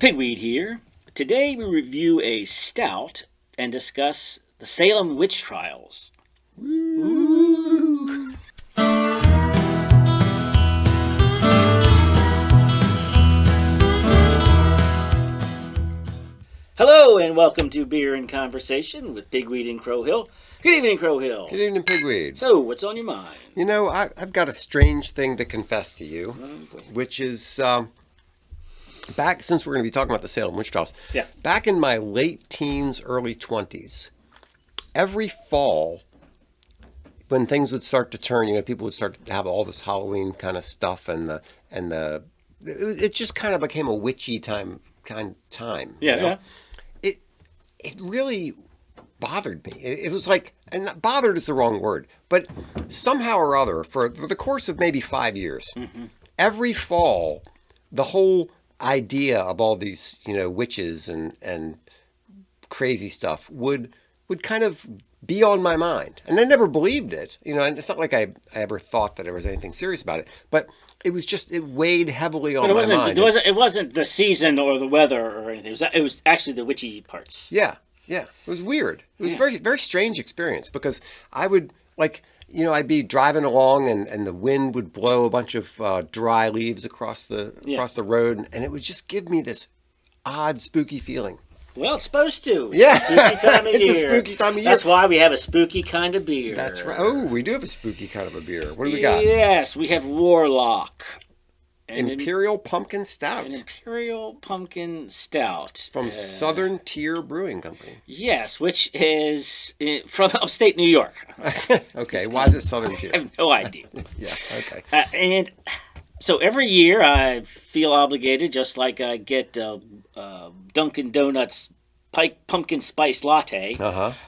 Pigweed here. Today we review a stout and discuss the Salem witch trials. Woo. Hello and welcome to Beer and Conversation with Pigweed and Crowhill. Good evening, Crowhill. Good evening, Pigweed. So, what's on your mind? You know, I've got a strange thing to confess to you, which is back, since we're going to be talking about the Salem witch trials, back in my late teens, early 20s, every fall, when things would start to turn, you know, people would start to have all this Halloween kind of stuff, it just kind of became a witchy time. Yeah, you know? It really bothered me. It was like, and bothered is the wrong word, but somehow or other, for the course of maybe 5 years, every fall, the whole idea of all these, you know, witches and crazy stuff would kind of be on my mind. And I never believed it, you know, and it's not like I ever thought that there was anything serious about it, but it was just, it weighed heavily on my mind. It wasn't the season or the weather or anything. It was actually the witchy parts. Yeah. It was weird. It was a very, very strange experience because I would, like, you know, I'd be driving along and the wind would blow a bunch of dry leaves across the road, and it would just give me this odd, spooky feeling. Well, it's supposed to. It's a spooky time of year. It's a spooky time of year. That's why we have a spooky kind of beer. That's right. Oh, we do have a spooky kind of a beer. What do we got? Yes, we have Warlock. Imperial Pumpkin Stout. An Imperial Pumpkin Stout. From Southern Tier Brewing Company. Yes, which is from upstate New York. Okay, why is it Southern Tier? I have no idea. Yeah, okay. And so every year I feel obligated, just like I get Dunkin' Donuts pumpkin spice latte.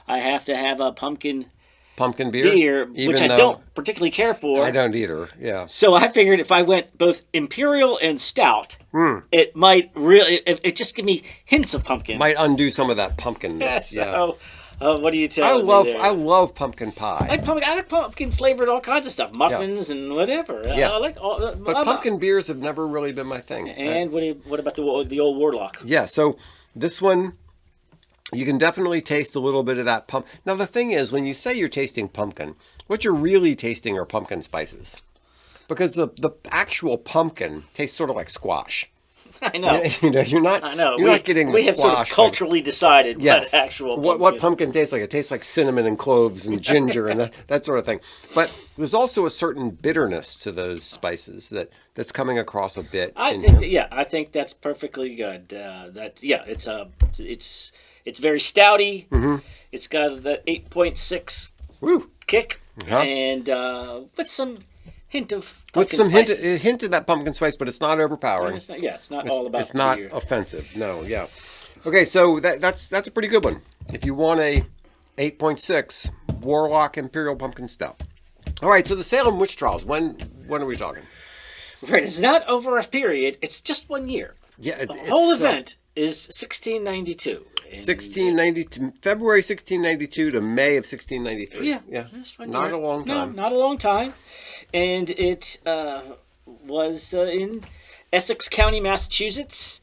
I have to have a pumpkin beer, which I don't particularly care for. I don't either, yeah. So I figured if I went both Imperial and Stout, it might really, it just give me hints of pumpkin. Might undo some of that pumpkinness, yeah. What do you tell me there? I love pumpkin pie. I like pumpkin flavored all kinds of stuff, muffins and whatever. Yeah. I like all. But pumpkin beers have never really been my thing. And what about the old Warlock? Yeah, so this one, you can definitely taste a little bit of that pumpkin. Now, the thing is, when you say you're tasting pumpkin, what you're really tasting are pumpkin spices. Because the actual pumpkin tastes sort of like squash. I know. You know, you're not. I know. You're not getting the squash. We have sort of culturally decided what actual pumpkin. What pumpkin tastes like. It tastes like cinnamon and cloves and ginger and that sort of thing. But there's also a certain bitterness to those spices that's coming across a bit. I think that's perfectly good. It's very stouty. Mm-hmm. It's got the 8.6 kick, and with some hint of pumpkin spices. Hint of that pumpkin spice, but it's not overpowering. It's not all about. It's not offensive. No, yeah. Okay, so that's a pretty good one. If you want a 8.6 Warlock Imperial Pumpkin Stout. All right, so the Salem witch trials. When are we talking? Right, it's not over a period. It's just 1 year. Yeah, the whole event is 1692. February 1692 to May of 1693. Yeah. Not a long time. No, not a long time. And it was in Essex County, Massachusetts.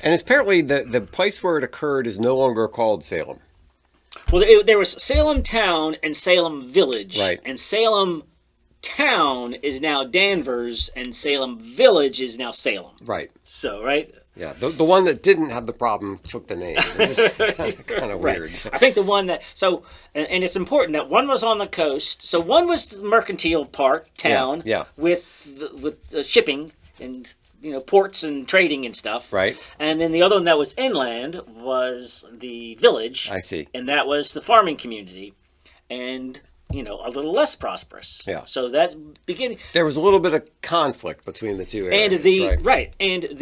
And apparently the place where it occurred is no longer called Salem. Well, there was Salem Town and Salem Village. Right. And Salem Town is now Danvers, and Salem Village is now Salem. Right. So, right? Yeah, the one that didn't have the problem took the name. It's kind of weird. I think the one that, and it's important that one was on the coast. So one was the mercantile town with shipping and, you know, ports and trading and stuff. Right. And then the other one that was inland was the village. I see. And that was the farming community. And, you know, a little less prosperous. Yeah. So that's beginning. There was a little bit of conflict between the two areas. And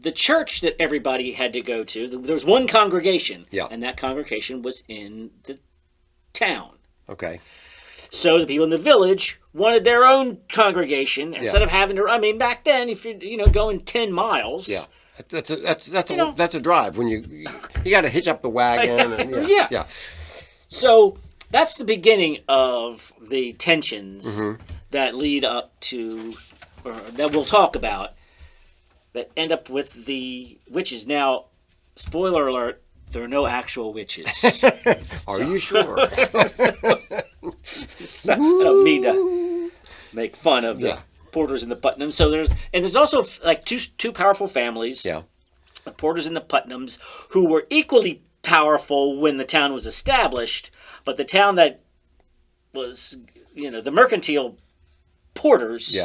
the church that everybody had to go to, there was one congregation, and that congregation was in the town. Okay. So the people in the village wanted their own congregation instead of having to. I mean, back then, if you're going 10 miles, that's a drive when you got to hitch up the wagon. And, So that's the beginning of the tensions that lead up to, or that we'll talk about. that end up with the witches. Now, spoiler alert, there are no actual witches. Are you sure? So, I don't mean to make fun of the Porters and the Putnams. So there's also like two powerful families. Yeah. The Porters and the Putnams, who were equally powerful when the town was established, but the town that was, the mercantile Porters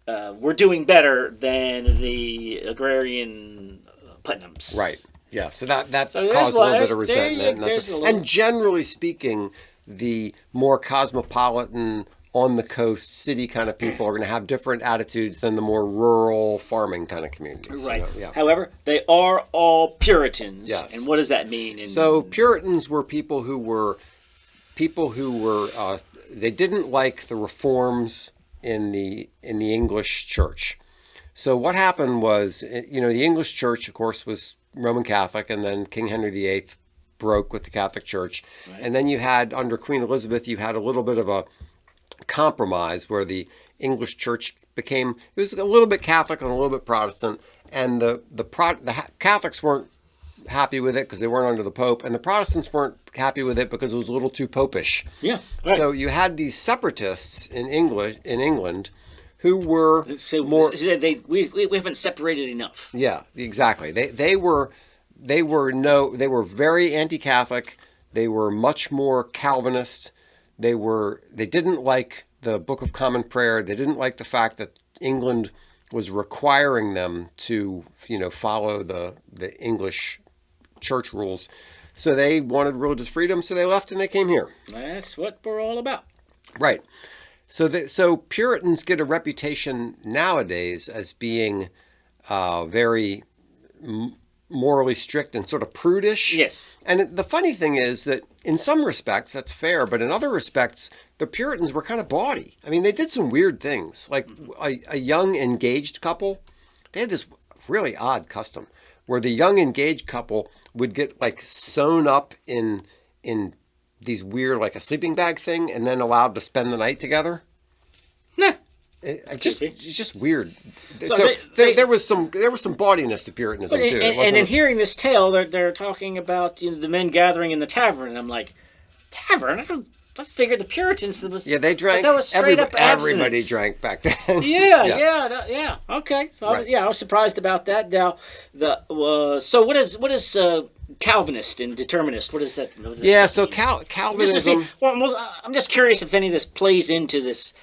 were doing better than the agrarian Putnams. Right. Yeah. So that caused a little bit of resentment. And generally speaking, the more cosmopolitan, on the coast, city kind of people are going to have different attitudes than the more rural farming kind of communities. Right. However, they are all Puritans. Yes. And what does that mean? So Puritans were people who were they didn't like the reforms in the English church. So what happened was, the English church, of course, was Roman Catholic, and then King Henry VIII broke with the Catholic Church. Right. And then you had, under Queen Elizabeth, you had a little bit of a compromise where the English church it was a little bit Catholic and a little bit Protestant, and the Catholics weren't happy with it because they weren't under the Pope, and the Protestants weren't happy with it because it was a little too popish. Yeah. Right. So you had these separatists in England who were more. We haven't separated enough. Yeah, exactly. They were very anti-Catholic. They were much more Calvinist. They didn't like the Book of Common Prayer. They didn't like the fact that England was requiring them to, follow the English church rules. So they wanted religious freedom, so they left and they came here. That's what we're all about. Right. So Puritans get a reputation nowadays as being very morally strict and sort of prudish. Yes. And the funny thing is that in some respects that's fair, but in other respects the Puritans were kind of bawdy. I mean, they did some weird things. Like a young engaged couple, they had this really odd custom where the young engaged couple would get like sewn up in these weird, like a sleeping bag thing, and then allowed to spend the night together. Nah. It's just weird. So there was some bawdiness to Puritanism too. And in hearing this tale, they're talking about the men gathering in the tavern, and I'm like, tavern? I figured the Puritans they drank. That was straight up abstinence. Everybody drank back then. Yeah. Okay. I was surprised about that. Now, so what is Calvinist and determinist? What is that? So Calvinism. I'm just curious if any of this plays into this.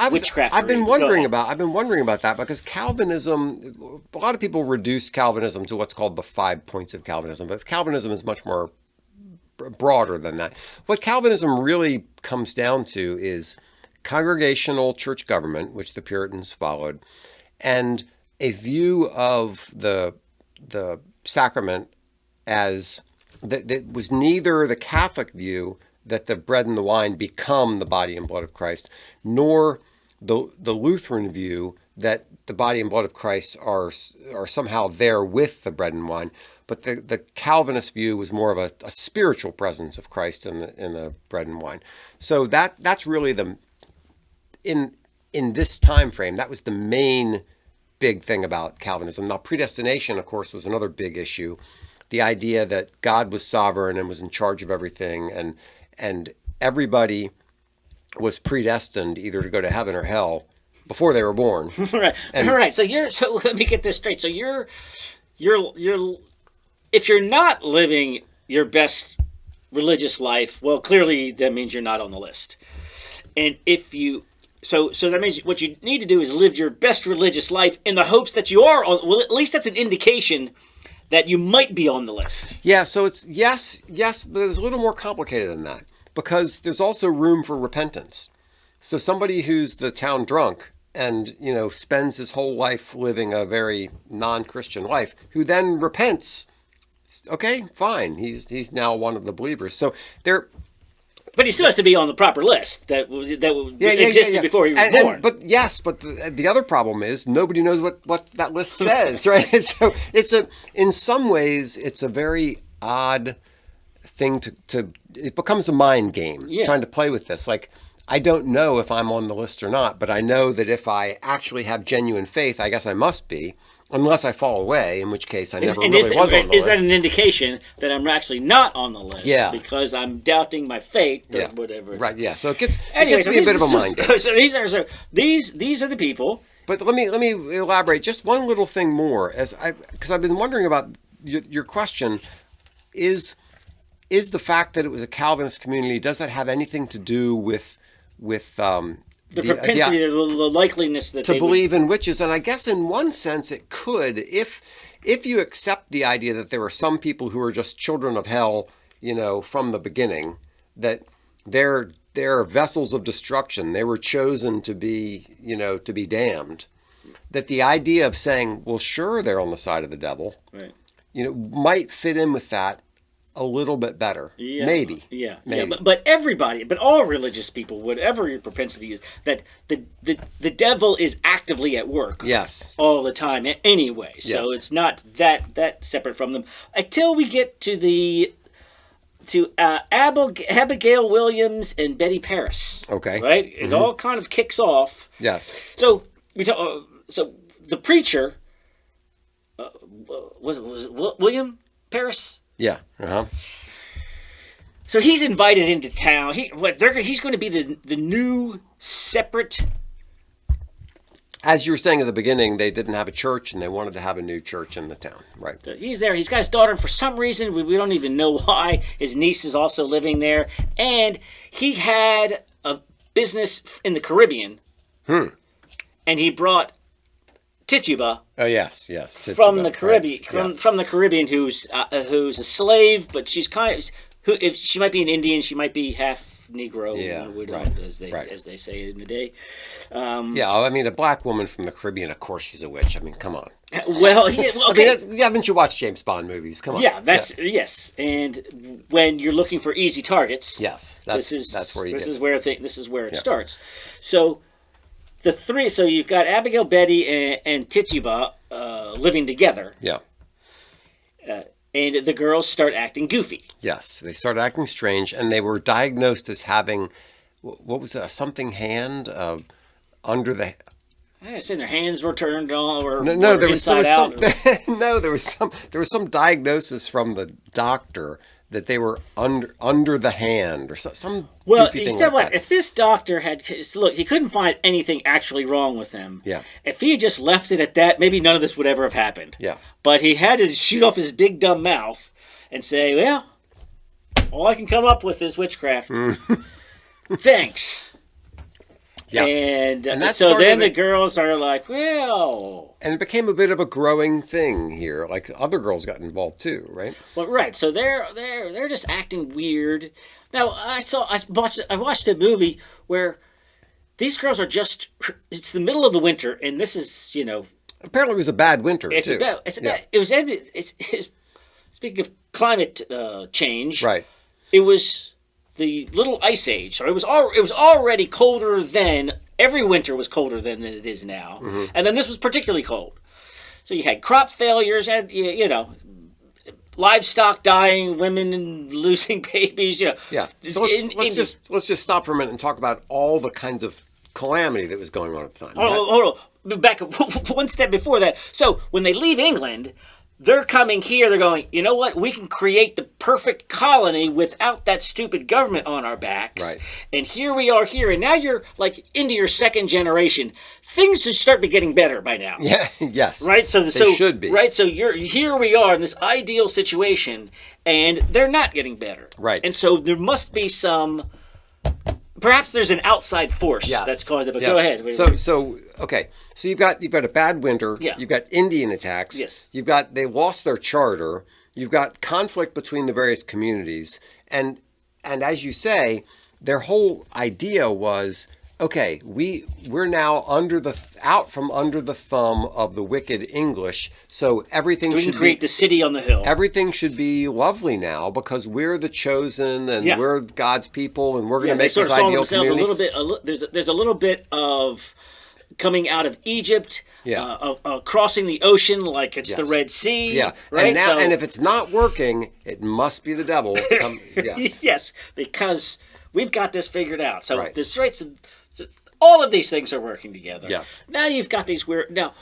Witchcraft. I've been wondering about that because Calvinism. A lot of people reduce Calvinism to what's called the 5 points of Calvinism, but Calvinism is much more broader than that. What Calvinism really comes down to is congregational church government, which the Puritans followed, and a view of the sacrament as that was neither the Catholic view that the bread and the wine become the body and blood of Christ, nor the Lutheran view that the body and blood of Christ are somehow there with the bread and wine. But the Calvinist view was more of a spiritual presence of Christ in the bread and wine. So that's really in this time frame, that was the main big thing about Calvinism. Now, predestination, of course, was another big issue. The idea that God was sovereign and was in charge of everything, and everybody was predestined either to go to heaven or hell before they were born. Right. Right. So let me get this straight. So you're if you're not living your best religious life, well, clearly that means you're not on the list. And if you, so that means what you need to do is live your best religious life in the hopes that you are on, well, at least that's an indication that you might be on the list. Yeah, so it's yes, but it's a little more complicated than that because there's also room for repentance. So somebody who's the town drunk and, spends his whole life living a very non-Christian life, who then repents, okay, fine. He's now one of the believers. So but he still has to be on the proper list that existed before he was born. But the other problem is nobody knows what that list says, right? So in some ways it's a very odd thing to it becomes a mind game trying to play with this. Like, I don't know if I'm on the list or not, but I know that if I actually have genuine faith, I guess I must be. Unless I fall away, in which case I never And really was on the list. Is that an indication that I'm actually not on the list? Yeah. Because I'm doubting my fate or whatever. Right, yeah. So it gets Anyway, to be a bit of a mind game. So these are the people. But let me elaborate just one little thing more, because I've been wondering about your question. Is the fact that it was a Calvinist community, does that have anything to do with The propensity, the likeliness that to believe in witches? And I guess in one sense it could, if you accept the idea that there are some people who are just children of hell, from the beginning, that they're vessels of destruction. They were chosen to be damned. That the idea of saying, well, sure, they're on the side of the devil, right, might fit in with that a little bit better. Yeah. Maybe. Yeah. Maybe. Yeah. But all religious people, whatever your propensity is, that the devil is actively at work. Yes. All the time anyway. So Yes. it's not that separate from them until we get to Abigail Williams and Betty Paris. Okay. Right? It all kind of kicks off. Yes. So so the preacher was it William Paris? Yeah. Uh-huh. So he's invited into town. He's going to be the new separate. As you were saying at the beginning, they didn't have a church, and they wanted to have a new church in the town. Right. He's there. He's got his daughter, and for some reason, we don't even know why. His niece is also living there, and he had a business in the Caribbean. And he brought Tituba. Oh yes. Tituba, From the Caribbean, right. from the Caribbean, who's a slave, but she's she might be an Indian, she might be half Negro, right. as they say in the day. I mean, a black woman from the Caribbean, of course she's a witch. I mean, come on. Well, okay. I mean, haven't you watched James Bond movies? Come on. Yeah, yes. And when you're looking for easy targets, yes, that's where you this is where it starts. So the three, so you've got Abigail, Betty, and Tituba living together. Yeah. And the girls start acting goofy. Yes, they started acting strange, and they were diagnosed as having, what was it, something hand under the. I said their hands were turned on, or there was inside out. there was some diagnosis from the doctor that they were under the hand or some. Well, goofy you thing said like what? that. If this doctor had look, he couldn't find anything actually wrong with them. Yeah. If he had just left it at that, maybe none of this would ever have happened. Yeah. But he had to shoot off his big dumb mouth and say, "Well, all I can come up with is witchcraft." Thanks. Yeah. And that so then started the girls are like, "Well." And it became a bit of a growing thing here. Like other girls got involved too, right? Well, right. So they're just acting weird. Now I watched a movie where these girls are just. It's the middle of the winter, and this is Apparently, it was a bad winter too. Speaking of climate change, Right. It was the little ice age. So it was already colder then. Every winter was colder then than it is now, and then this was particularly cold. So you had crop failures, and livestock dying, women losing babies. Yeah. So let's just stop for a minute and talk about all the kinds of calamity that was going on at the time. Hold on. Back one step before that. So when they leave England, they're coming here. They're going, you know what? We can create the perfect colony without that stupid government on our backs. Right. And here we are here. And now you're like into your second generation. Things should start be getting better by now. Yeah. Yes. Right. So they should be. Right. So here we are in this ideal situation, and they're not getting better. Right. And so there must be some. Perhaps there's an outside force that's caused it, but go ahead. So okay. So you've got a bad winter. Yeah. You've got Indian attacks. Yes. They lost their charter. You've got conflict between the various communities, and as you say, their whole idea was, okay, we're now out from under the thumb of the wicked English, so everything we should can create the city on the hill. Everything should be lovely now because we're the chosen and we're God's people and we're going to make this ideal community. There's a little bit of coming out of Egypt, Yeah. Crossing the ocean like it's the Yes. Red Sea. Yeah, Right? and if it's not working, it must be the devil. Yes. Yes, because we've got this figured out. So Right. all of these things are working together. Yes. Now you've got these weird. Now,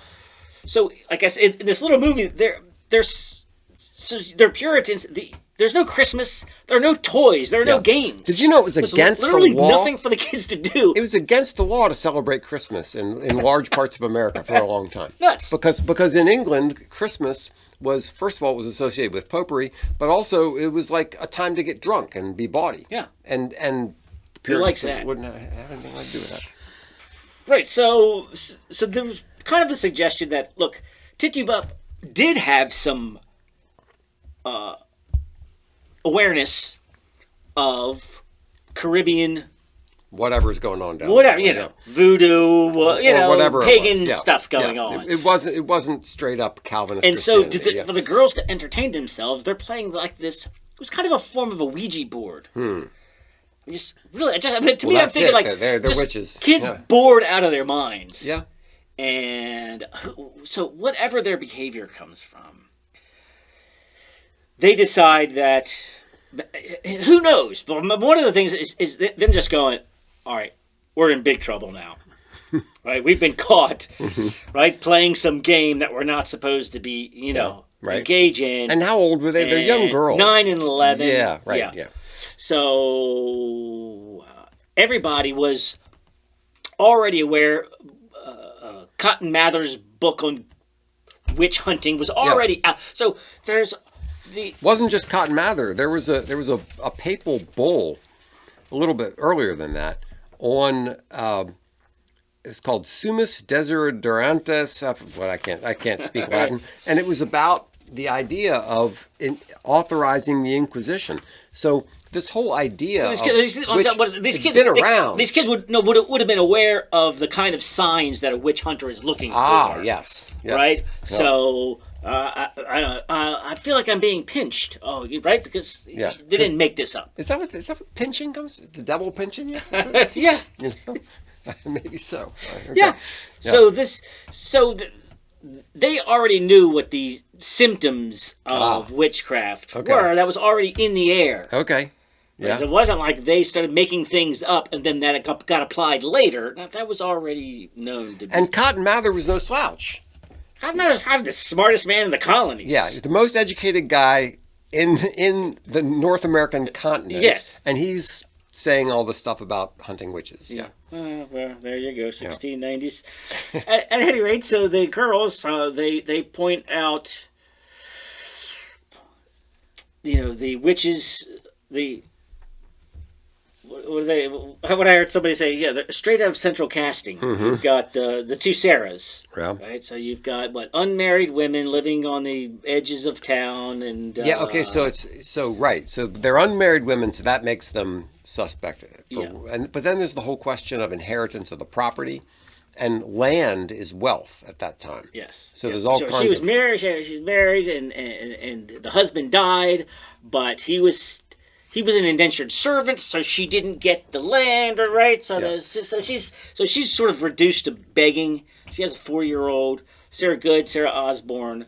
So I guess in this little movie, they're Puritans. There's no Christmas. There are no toys. There are no games. Did you know it was against the law? Literally nothing for the kids to do. It was against the law to celebrate Christmas in large parts of America for a long time. Nuts. Because in England, Christmas was, first of all, it was associated with popery, but also it was like a time to get drunk and be bawdy. Yeah. And the Who likes Puritans that? wouldn't have anything to do with that. Right. So there was kind of a suggestion that, look, Tituba did have some awareness of Caribbean, whatever's going on down whatever, there. Voodoo, whatever pagan stuff going on. It wasn't straight up Calvinist. And so Christianity, for the girls to entertain themselves, they're playing like this. It was kind of a form of a Ouija board. Just really, to me, I'm thinking like they're just witches. Kids Yeah. bored out of their minds. Yeah. And so whatever their behavior comes from, they decide that, who knows? But one of the things is them just going, all right, we're in big trouble now. Right? We've been caught, right, playing some game that we're not supposed to be, engage in. And how old were they? They're young girls. 9 and 11. Yeah, right, yeah. So everybody was already aware. Cotton Mather's book on witch hunting was already out. So there's wasn't just Cotton Mather. There was a papal bull a little bit earlier than that on it's called Summus Desiderantes. What I can't speak Latin, and it was about the idea of authorizing the Inquisition. So this whole idea these kids been around. These kids would have been aware of the kind of signs that a witch hunter is looking for. Yes. Right. Yep. So I feel like I'm being pinched. Oh, right, because they didn't make this up. Is that what pinching comes? The devil pinching you? Yeah. Maybe so. Okay. Yeah. So they already knew what the symptoms of witchcraft were. That was already in the air. Okay. Yeah. It wasn't like they started making things up and then that got applied later. That was already known to be. And Cotton Mather was no slouch. Cotton Mather's probably the smartest man in the colonies. Yeah, the most educated guy in the North American continent. Yes. And he's saying all the stuff about hunting witches. Yeah. Well, there you go, 1690s. At any rate, so the girls, they point out, the witches, what I heard somebody say, they're straight out of Central Casting. You've got the two Sarahs, right? So you've got unmarried women living on the edges of town, and okay. So they're unmarried women, so that makes them suspect. But then there's the whole question of inheritance of the property, and land is wealth at that time. Yes. So there's all kinds. She was married. She's married, and the husband died, but he was an indentured servant, so she didn't get the land, right? So she's sort of reduced to begging. She has a 4-year-old, Sarah Osborne,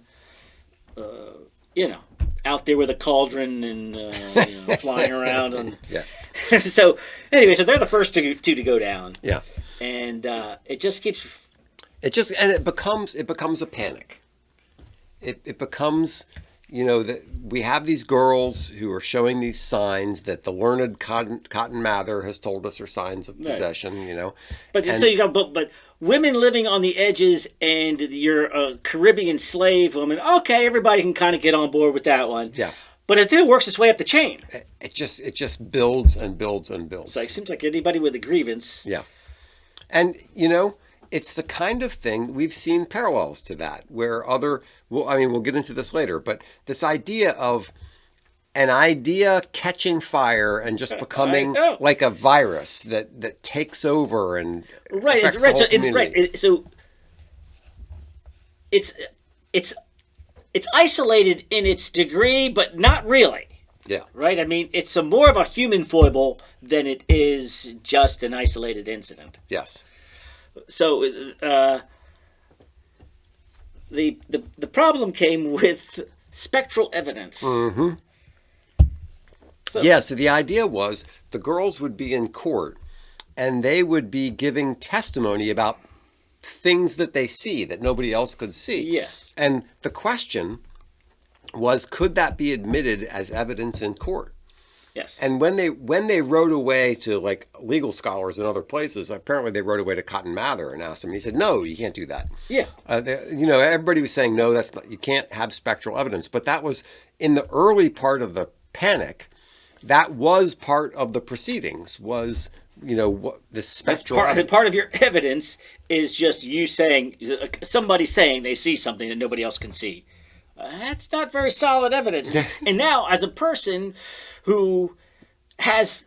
out there with a cauldron and flying around. Yes. So anyway, they're the first two to go down. Yeah. And it just keeps. It becomes a panic. It becomes. That we have these girls who are showing these signs that the learned Cotton Mather has told us are signs of possession. So you got but women living on the edges, and you're a Caribbean slave woman. Okay, everybody can kind of get on board with that one. Yeah. But it then works its way up the chain. It just builds and builds and builds. It seems like anybody with a grievance. Yeah. And it's the kind of thing we've seen parallels to that, where we'll get into this later, but this idea of an idea catching fire and just becoming like a virus that takes over and affects the whole community. So it's isolated in its degree, but not really. Yeah. Right? I mean, it's more of a human foible than it is just an isolated incident. Yes. So the problem came with spectral evidence. Mm-hmm. So the idea was the girls would be in court and they would be giving testimony about things that they see that nobody else could see. Yes. And the question was, could that be admitted as evidence in court? Yes. And when they wrote away to like legal scholars in other places, apparently they wrote away to Cotton Mather and asked him. He said, "No, you can't do that." Yeah. Everybody was saying, "No, that's not. You can't have spectral evidence." But that was in the early part of the panic. That was part of the proceedings. Was what the spectral part of your evidence is just you saying, somebody saying they see something that nobody else can see. That's not very solid evidence. And now, as a person who has,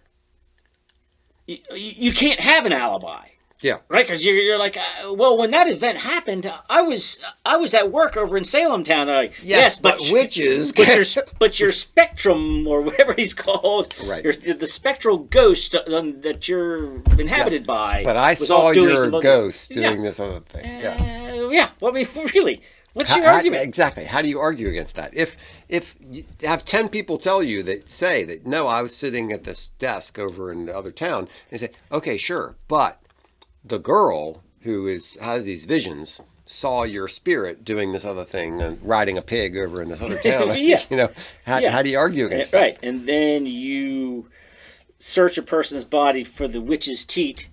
you can't have an alibi. Yeah. Right, because you're like, well, when that event happened, I was at work over in Salem town. They're like, yes, but witches, but your spectrum or whatever he's called, right? The spectral ghost that you're inhabited by. But I saw your ghost doing this other thing. Yeah. Well, I mean, really. What's your argument? Exactly. How do you argue against that? If you have 10 people tell you say that, no, I was sitting at this desk over in the other town, and say, okay, sure, but the girl who has these visions saw your spirit doing this other thing and riding a pig over in this other town. How do you argue against that? Right. And then you search a person's body for the witch's teat.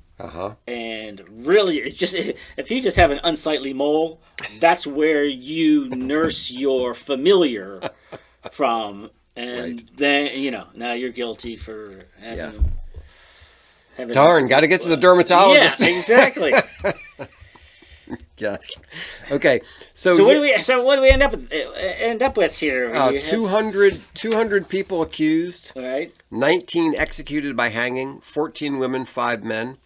And really, it's just, if you just have an unsightly mole, that's where you nurse your familiar from. And then, now you're guilty for having... Darn, got to get to the dermatologist. Yeah, exactly. Yes. Okay. So what do we end up with here? 200 people accused. All right. 19 executed by hanging. 14 women, 5 men.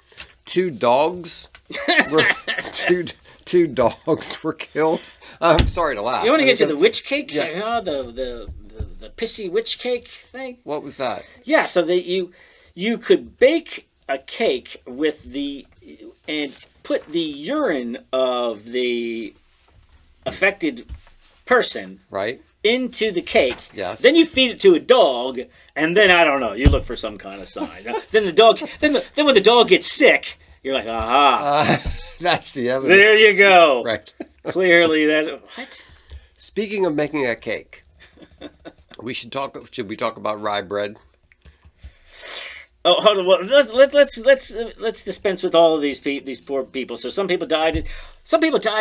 2 dogs were two dogs were killed. I'm sorry to laugh. You want to get to the witch cake? Yeah. The pissy witch cake thing. What was that? Yeah. So that you could bake a cake and put the urine of the affected person into the cake. Yes. Then you feed it to a dog, and then I don't know. You look for some kind of sign. Then the dog. Then when the dog gets sick, you're like, aha. That's the evidence. There you go. Right. Clearly, that's what. Speaking of making a cake, should we talk about rye bread? Oh, hold on. Well, let's dispense with all of these poor people. So some people died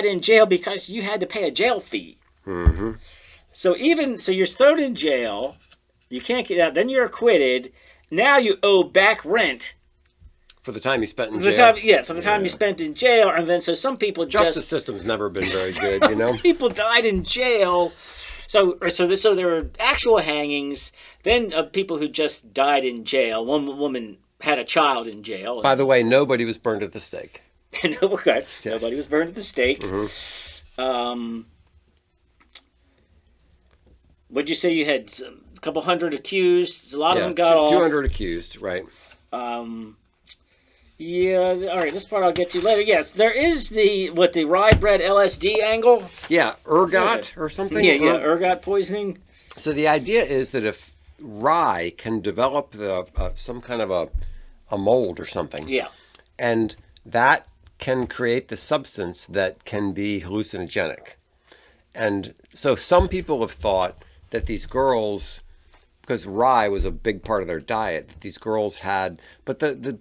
in jail because you had to pay a jail fee. Mm-hmm. So you're thrown in jail, you can't get out. Then you're acquitted. Now you owe back rent for the time you spent in jail. For the time you spent in jail, and then so some people justice system's never been very good. People died in jail. So there are actual hangings. Then people who just died in jail. One woman had a child in jail. By the way, nobody was burned at the stake. Okay. Yeah. Nobody was burned at the stake. Mm-hmm. What'd you say? You had a couple hundred accused. A lot of them got off. 200 accused, right? Yeah, all right, this part I'll get to later. Yes, there is the rye bread LSD angle. Yeah, ergot or something. Yeah, ergot poisoning. So the idea is that if rye can develop some kind of a mold or something. Yeah. And that can create the substance that can be hallucinogenic. And so some people have thought that these girls, because rye was a big part of their diet, that these girls had, but the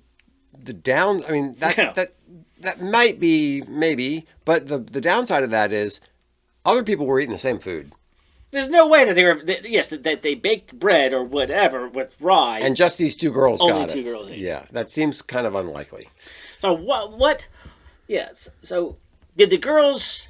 down, I mean, that might be, maybe, but the downside of that is other people were eating the same food. There's no way that that they baked bread or whatever with rye. And just these 2 girls got it. Only 2 girls ate it. Yeah, that seems kind of unlikely. So what, yes, so did the girls,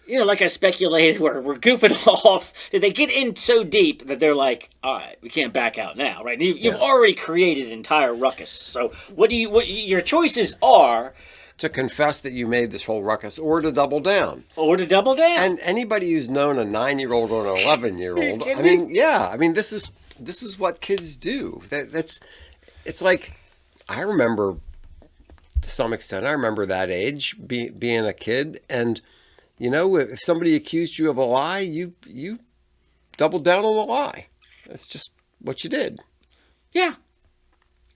like I speculated, we're goofing off. Did they get in so deep that they're like, all right, we can't back out now, right? You've already created an entire ruckus. So what your choices are to confess that you made this whole ruckus, or to double down. And anybody who's known a 9-year-old or an 11-year-old, I mean, this is what kids do. It's like, I remember to some extent. I remember that age, being a kid, and if somebody accused you of a lie, you doubled down on the lie. That's just what you did. Yeah.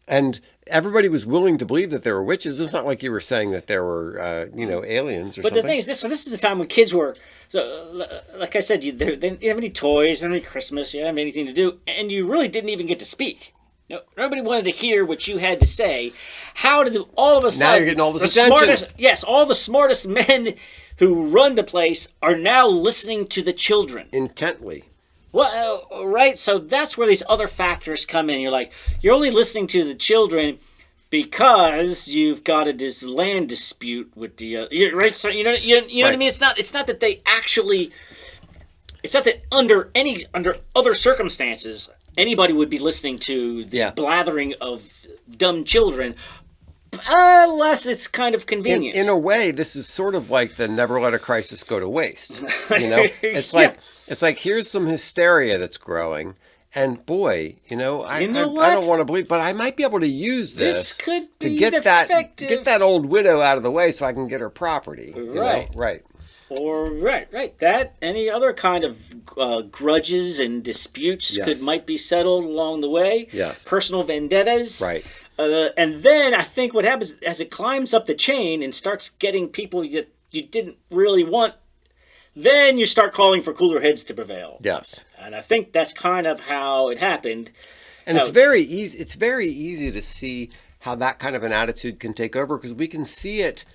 And everybody was willing to believe that there were witches. It's not like you were saying that there were, aliens or But something. the thing is, this is the time when kids were, like I said, they didn't have any toys, didn't have any Christmas, you didn't have anything to do, and you really didn't even get to speak. No, nobody wanted to hear what you had to say. How did all of a sudden... Now you're getting all this attention. All the smartest men who run the place are now listening to the children. Intently. Well, right, so that's where these other factors come in. You're only listening to the children because you've got this land dispute with the right. So you know what I mean. It's not that they actually. It's not that under other circumstances anybody would be listening to the blathering of dumb children. Unless it's kind of convenient. In a way, this is sort of like the never let a crisis go to waste. It's like it's like here's some hysteria that's growing, and boy, I don't want to believe, but I might be able to use this to get that old widow out of the way so I can get her property. Right. Or that any other kind of grudges and disputes might be settled along the way. Yes. Personal vendettas. Right. And then I think what happens as it climbs up the chain and starts getting people that you didn't really want, then you start calling for cooler heads to prevail. Yes. And I think that's kind of how it happened. And it's very easy. It's very easy to see how that kind of an attitude can take over because we can see it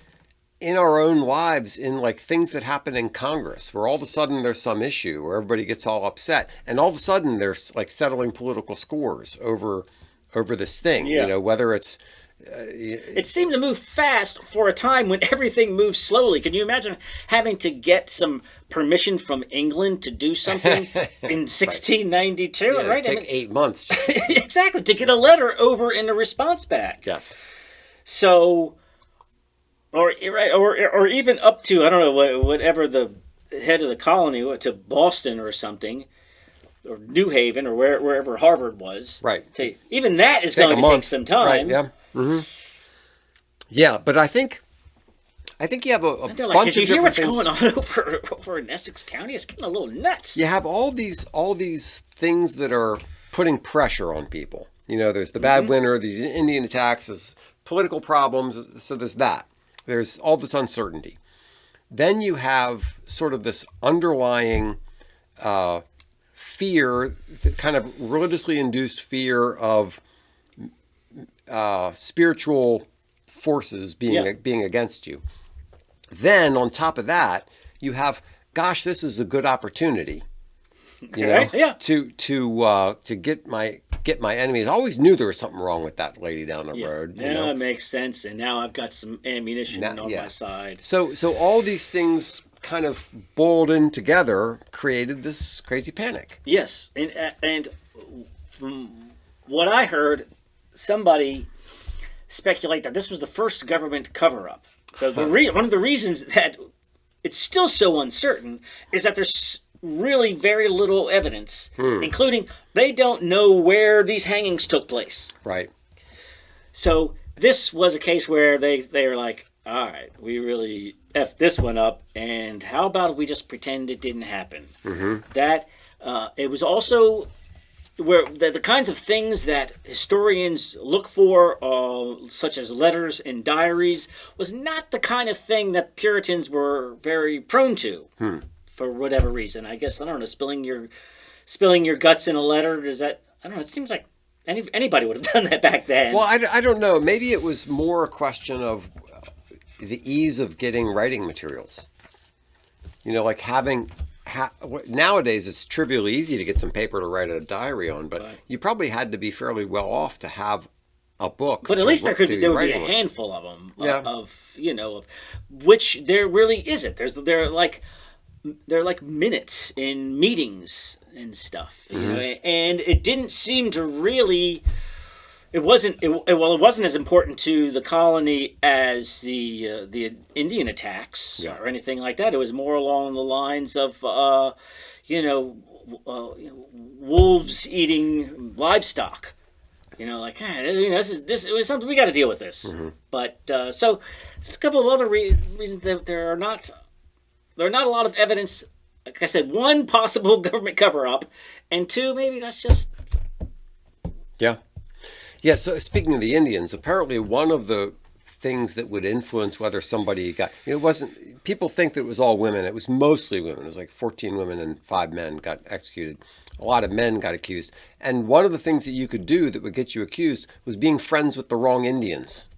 in our own lives in like things that happen in Congress where all of a sudden there's some issue where everybody gets all upset and all of a sudden there's like settling political scores over this thing, whether it's... it seemed to move fast for a time when everything moved slowly. Can you imagine having to get some permission from England to do something in 1692? Right? It took 8 months. Exactly, to get a letter over and a response back. Yes. So, or even up to, I don't know, whatever the head of the colony, to Boston or something, or New Haven, or wherever Harvard was. Right. Even that is going to take some time. Right, yeah. Mm-hmm. Yeah, but I think you have a bunch of different things. Did you hear what's going on over in Essex County? It's getting a little nuts. You have all these things that are putting pressure on people. There's the bad winter, these Indian attacks, there's political problems, so there's that. There's all this uncertainty. Then you have sort of this underlying fear, kind of religiously induced fear of spiritual forces being against you. Then on top of that, you have, gosh, this is a good opportunity, to get my enemies. I always knew there was something wrong with that lady down the road. Yeah, it makes sense. And now I've got some ammunition on my side. So all these things kind of boiled in together, created this crazy panic. Yes, and from what I heard, somebody speculate that this was the first government cover-up. So one of the reasons that it's still so uncertain is that there's really very little evidence, including they don't know where these hangings took place. Right. So this was a case where they were like, all right, we really effed this one up, and how about we just pretend it didn't happen? Mm-hmm. That it was also where the kinds of things that historians look for, such as letters and diaries, was not the kind of thing that Puritans were very prone to, for whatever reason. I guess, I don't know, spilling your guts in a letter, does that, I don't know, it seems like anybody would have done that back then. Well, I don't know. Maybe it was more a question of the ease of getting writing materials. Like having... nowadays it's trivially easy to get some paper to write a diary on, but you probably had to be fairly well off to have a book. But at least there would be a handful of them, of which there really isn't. They're like minutes in meetings and stuff, and it didn't seem to really. It wasn't as important to the colony as the Indian attacks or anything like that. It was more along the lines of wolves eating livestock. This was something we got to deal with this. Mm-hmm. But so there's a couple of other reasons that there are not a lot of evidence. Like I said, one, possible government cover up, and two, maybe that's just Yeah, so speaking of the Indians, apparently one of the things that would influence whether somebody got, it wasn't, people think that it was all women. It was mostly women. It was like 14 women and 5 men got executed. A lot of men got accused. And one of the things that you could do that would get you accused was being friends with the wrong Indians.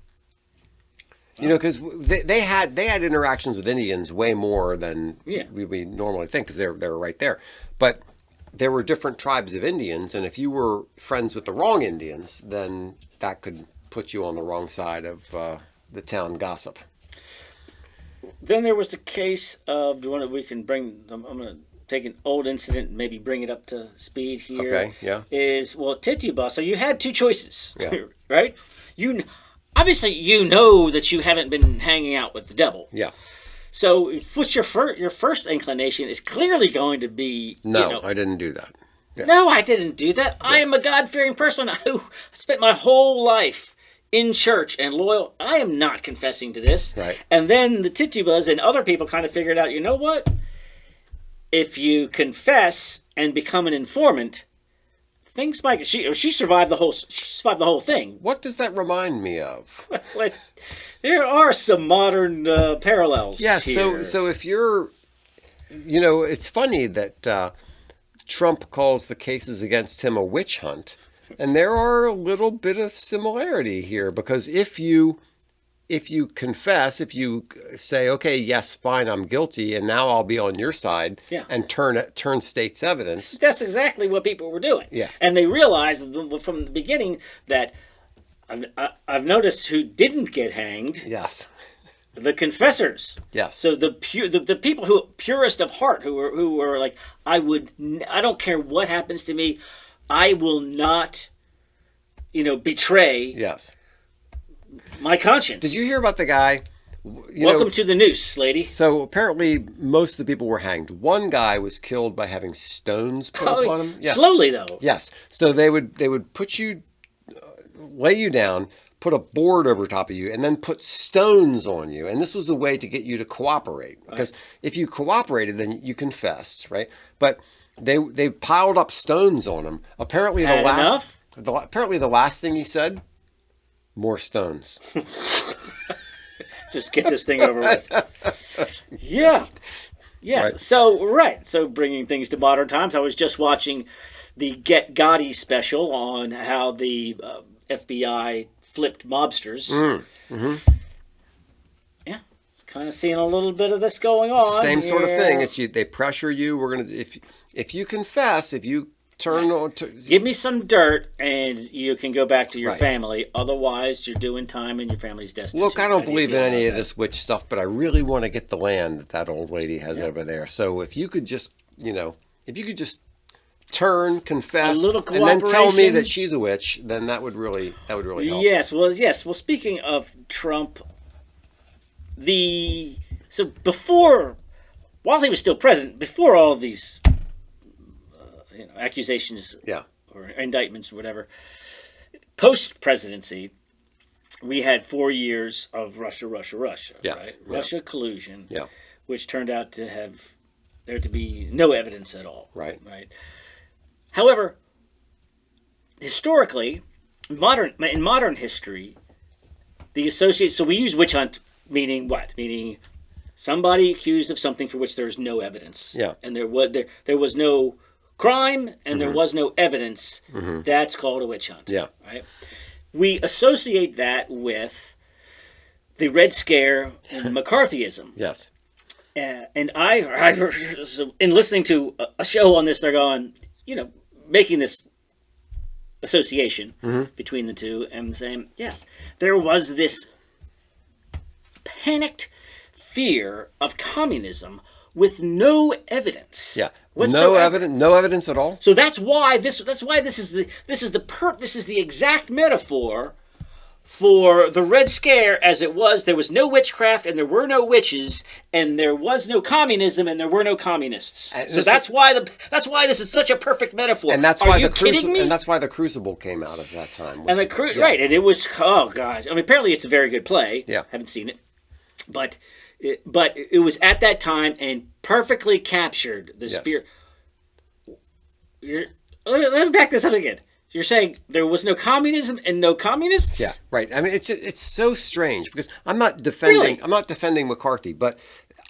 You know, because they had interactions with Indians way more than we normally think, because they're right there. But there were different tribes of Indians, and if you were friends with the wrong Indians, then that could put you on the wrong side of the town gossip. Then there was the case of the one that we can bring. I'm going to take an old incident and maybe bring it up to speed here. Okay, yeah. Is, well, Tituba. So you had 2 choices, Yeah. right? Obviously, you know that you haven't been hanging out with the devil. Yeah. So what's your first inclination is clearly going to be... No, I didn't do that. Yeah. No, I didn't do that. Yes. I am a God-fearing person who spent my whole life in church and loyal. I am not confessing to this. Right. And then the Titubas and other people kind of figured out, you know what? If you confess and become an informant, things might... She survived the whole thing. What does that remind me of? There are some modern parallels. Yeah. Here. So if you're, it's funny that Trump calls the cases against him a witch hunt, and there are a little bit of similarity here, because if you confess, if you say, okay, yes, fine, I'm guilty, and now I'll be on your side, and turn state's evidence. That's exactly what people were doing. Yeah. And they realized from the beginning that I've noticed who didn't get hanged. Yes. The confessors. Yes. So the people who purest of heart, who were like, I don't care what happens to me, I will not, betray. Yes. My conscience. Did you hear about the guy? Welcome to the noose, lady. So apparently most of the people were hanged. One guy was killed by having stones put upon him. Yeah. Slowly, though. Yes. So they would put you, lay you down, put a board over top of you, and then put stones on you. And this was a way to get you to cooperate. Because if you cooperated, then you confessed, right? But they piled up stones on him. Apparently the last thing he said, more stones. Just get this thing over with. Yeah. Yes. Right. So bringing things to modern times, I was just watching the Get Gotti special on how the FBI flipped mobsters. Mm-hmm. Yeah. Kind of seeing a little bit of this going on. It's the same sort of thing. It's they pressure you. We're gonna if you confess, if you turn on to give me some dirt and you can go back to your family. Otherwise, you're doing time and your family's destitute. Look, I don't believe in any of this witch stuff, but I really want to get the land that old lady has over there. So if you could just, turn, confess, and then tell me that she's a witch, then that would really help. Yes. Well, speaking of Trump, while he was still president, before all of these accusations or indictments or whatever, post-presidency, we had 4 years of Russia, yes. right? Russia collusion, yeah. which turned out to have there to be no evidence at all. Right. However, historically, in modern history, so we use witch hunt meaning what? Meaning somebody accused of something for which there is no evidence. Yeah. And there was no crime and there was no evidence. Mm-hmm. That's called a witch hunt. Yeah. Right? We associate that with the Red Scare and McCarthyism. Yes. And in listening to a show on this, they're going, making this association between the two and saying, yes, there was this panicked fear of communism with no evidence. Yeah. Whatsoever. No evidence at all. So that's why this is the exact metaphor for the Red Scare as it was. There was no witchcraft and there were no witches and there was no communism and there were no communists. So that's why this is such a perfect metaphor. And that's why kidding me? And that's why the Crucible came out at that time. Right, and it was gosh. I mean, apparently it's a very good play. Yeah. Haven't seen it, but it was at that time and perfectly captured the spirit. Let me back this up again. You're saying there was no communism and no communists? Yeah, right. I mean, it's so strange because I'm not defending McCarthy, but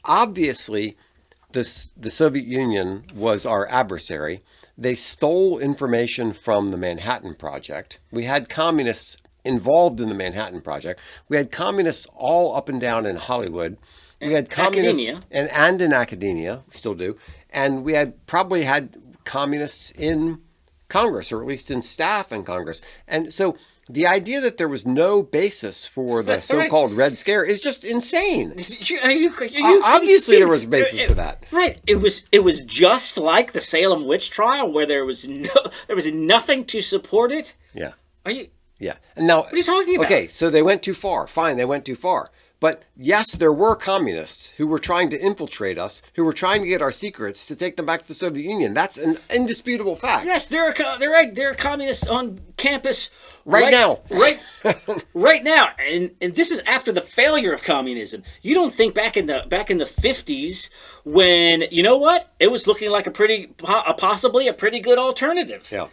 obviously the Soviet Union was our adversary. They stole information from the Manhattan Project. We had communists involved in the Manhattan Project. We had communists all up and down in Hollywood. We had communists and in academia, we still do. And we probably had communists in Congress, or at least in staff in Congress. And so the idea that there was no basis for the so-called Red Scare is just insane. Obviously, there was a basis for that. Right. It was just like the Salem witch trial, where there was nothing to support it. Yeah. Are you? Yeah. And now, what are you talking about? Okay, so they went too far. Fine, they went too far. But yes, there were communists who were trying to infiltrate us, who were trying to get our secrets to take them back to the Soviet Union. That's an indisputable fact. Yes, there are communists on campus right now. Right now, and this is after the failure of communism. You don't think back in the 50s when, you know what, it was looking like possibly a pretty good alternative. Yeah.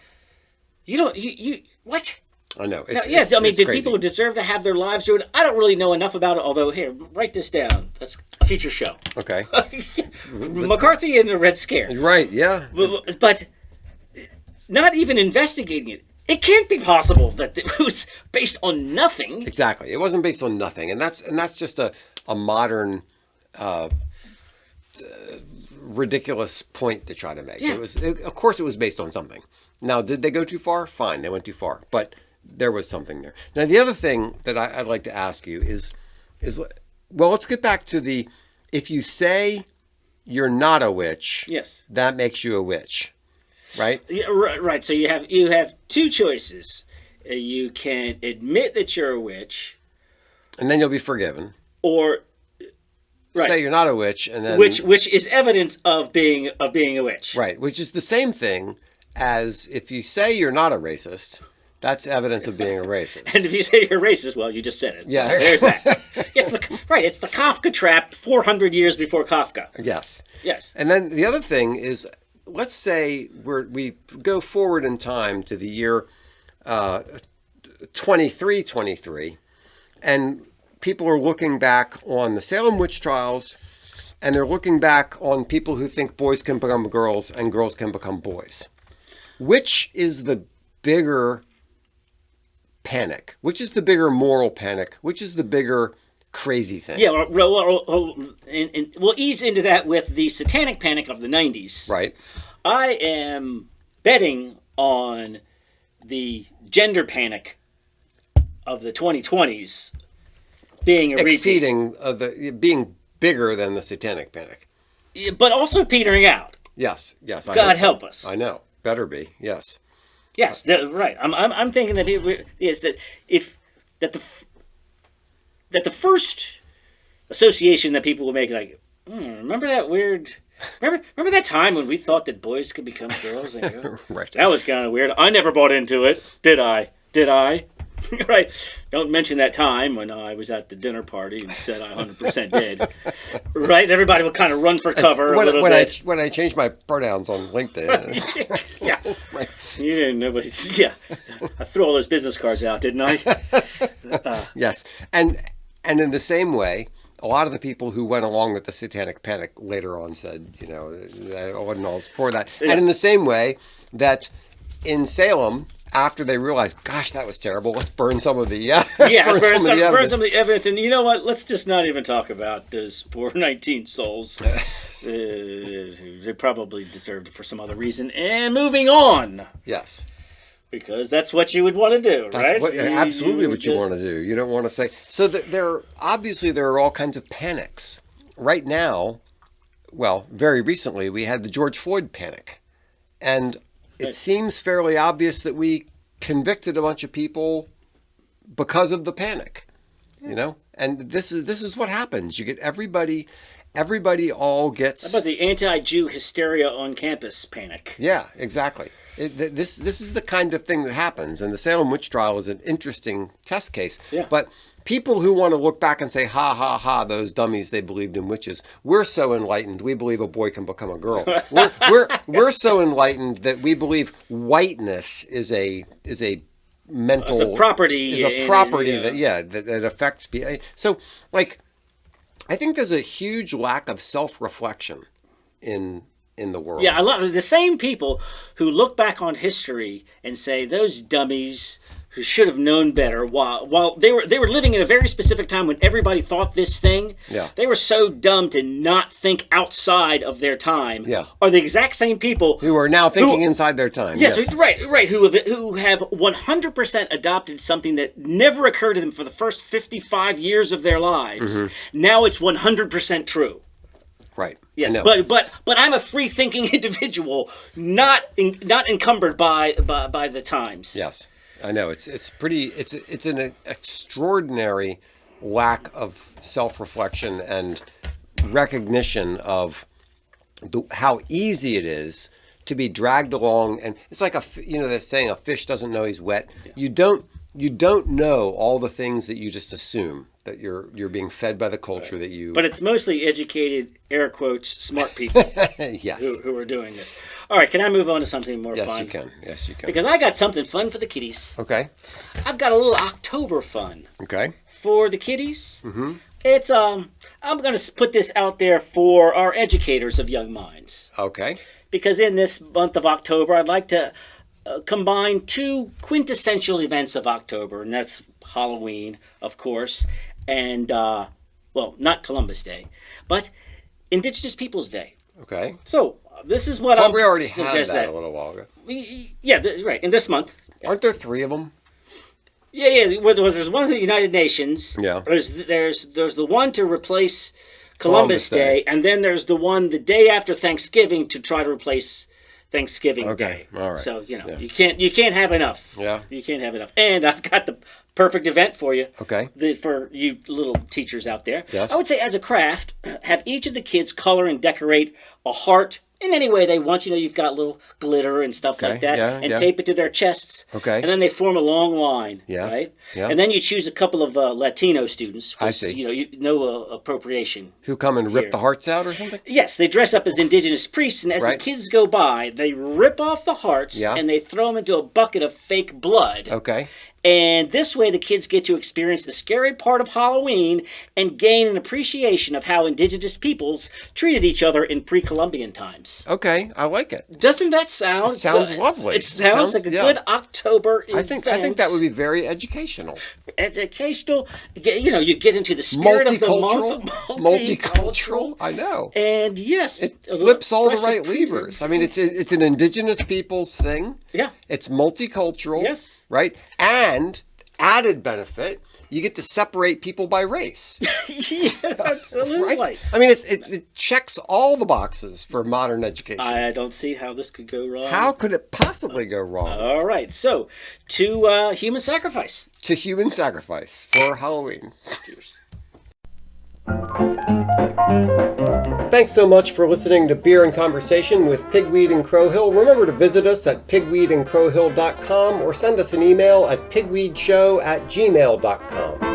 You what? I know. Did crazy. people deserve to have their lives ruined? I don't really know enough about it, although, here, write this down. That's a future show. Okay. McCarthy and the Red Scare. Right, yeah. But not even investigating it. It can't be possible that it was based on nothing. Exactly. It wasn't based on nothing. And that's just a modern ridiculous point to try to make. Yeah. Of course it was based on something. Now, did they go too far? Fine, they went too far. But there was something there. Now, the other thing that I'd like to ask you is, well, let's get back to if you say you're not a witch, yes, that makes you a witch, right? Yeah, right. So you have two choices. You can admit that you're a witch, and then you'll be forgiven. Or say you're not a witch, and then which is evidence of being a witch. Right, which is the same thing as if you say you're not a racist. That's evidence of being a racist. And if you say you're racist, well, you just said it. So yeah, there's that. It's the Kafka trap 400 years before Kafka. Yes. Yes. And then the other thing is, let's say we go forward in time to the year 2323, and people are looking back on the Salem witch trials, and they're looking back on people who think boys can become girls and girls can become boys. Which is the bigger panic? Which is the bigger moral panic? Which is the bigger crazy thing? Yeah, we'll ease into that with the satanic panic of the 90s. Right. I am betting on the gender panic of the 2020s being exceeding being bigger than the satanic panic. But also petering out. Yes. God help us. I know. Better be. Yes. Yes, right. I'm thinking that the first association that people will make, like, remember that weird. Remember that time when we thought that boys could become girls? Right. That was kind of weird. I never bought into it, did I? Right. Don't mention that time when I was at the dinner party and said I 100% did. Right. Everybody would kind of run for cover a little bit. When I changed my pronouns on LinkedIn. Yeah. Right. You didn't know, yeah. I threw all those business cards out, didn't I? Yes. And in the same way, a lot of the people who went along with the satanic panic later on said, I wasn't all for that. Yeah. And in the same way that in Salem, after they realized, gosh, that was terrible, let's burn some of the burn some of the evidence. And you know what? Let's just not even talk about those poor 19 souls. They probably deserved it for some other reason. And moving on. Yes. Because that's what you would want to do, right? Absolutely what you want to do. You don't want to say. So there are all kinds of panics. Right now, well, very recently, we had the George Floyd panic. And it seems fairly obvious that we convicted a bunch of people because of the panic, and this is what happens. You get everybody all gets. How about the anti-Jew hysteria on campus panic? Yeah, exactly. This is the kind of thing that happens, and the Salem witch trial is an interesting test case. Yeah. But people who want to look back and say, ha, ha, ha, those dummies, they believed in witches. We're so enlightened, we believe a boy can become a girl. We're so enlightened that we believe whiteness is a mental... It's a property. Is a property that affects people. So, like, I think there's a huge lack of self-reflection in the world. Yeah, I love the same people who look back on history and say those dummies who should have known better while they were living in a very specific time when everybody thought this thing. Yeah. They were so dumb to not think outside of their time. Yeah. Are the exact same people who are now thinking inside their time. Yes, right. Who have 100% adopted something that never occurred to them for the first 55 years of their lives. Mm-hmm. Now it's 100% true. Right. Yes, but I'm a free-thinking individual, not encumbered by the times. Yes, I know. It's an extraordinary lack of self-reflection and recognition of how easy it is to be dragged along. And it's like they're saying a fish doesn't know he's wet. Yeah. You don't know all the things that you just assume that you're being fed by the culture that you. But it's mostly educated, air quotes, smart people. Yes. Who are doing this. All right, can I move on to something more fun? Yes, you can. Because I got something fun for the kiddies. Okay. I've got a little October fun. Okay. For the kiddies. Mm-hmm. It's I'm going to put this out there for our educators of young minds. Okay. Because in this month of October, I'd like to combine two quintessential events of October, and that's Halloween, of course, and, not Columbus Day, but Indigenous Peoples Day. Okay. So, this is what we already had that a little while ago. Yeah, right, in this month. Aren't there 3 of them? Yeah, there's one of the United Nations. Yeah. There's the one to replace Columbus Day, and then there's the one the day after Thanksgiving to try to replace Thanksgiving Day. All right. So, you can't have enough. Yeah. You can't have enough. And I've got the perfect event for you. Okay. For you little teachers out there. Yes. I would say as a craft, have each of the kids color and decorate a heart in any way they want. You've got little glitter and stuff like that. Yeah, and tape it to their chests. Okay. And then they form a long line. Yes. Right? Yeah. And then you choose a couple of Latino students. I see. No appropriation. Who come and rip the hearts out or something? Yes, they dress up as indigenous priests, and as the kids go by, they rip off the hearts and they throw them into a bucket of fake blood. Okay. And this way the kids get to experience the scary part of Halloween and gain an appreciation of how indigenous peoples treated each other in pre-Columbian times. Okay, I like it. Doesn't that sound... It sounds lovely. It sounds like a good October event. I think that would be very educational. Educational. You get into the spirit of the month. Multicultural. I know. And yes. It flips all the right levers. I mean, it's an indigenous peoples thing. Yeah. It's multicultural. Yes. Right? And added benefit, you get to separate people by race. Yeah, absolutely. Right? I mean, it checks all the boxes for modern education. I don't see how this could go wrong. How could it possibly go wrong? All right. So, to human sacrifice. To human sacrifice for Halloween. Cheers. Thanks so much for listening to Beer and Conversation with Pigweed and Crowhill. Remember to visit us at pigweedandcrowhill.com or send us an email at pigweedshow@gmail.com.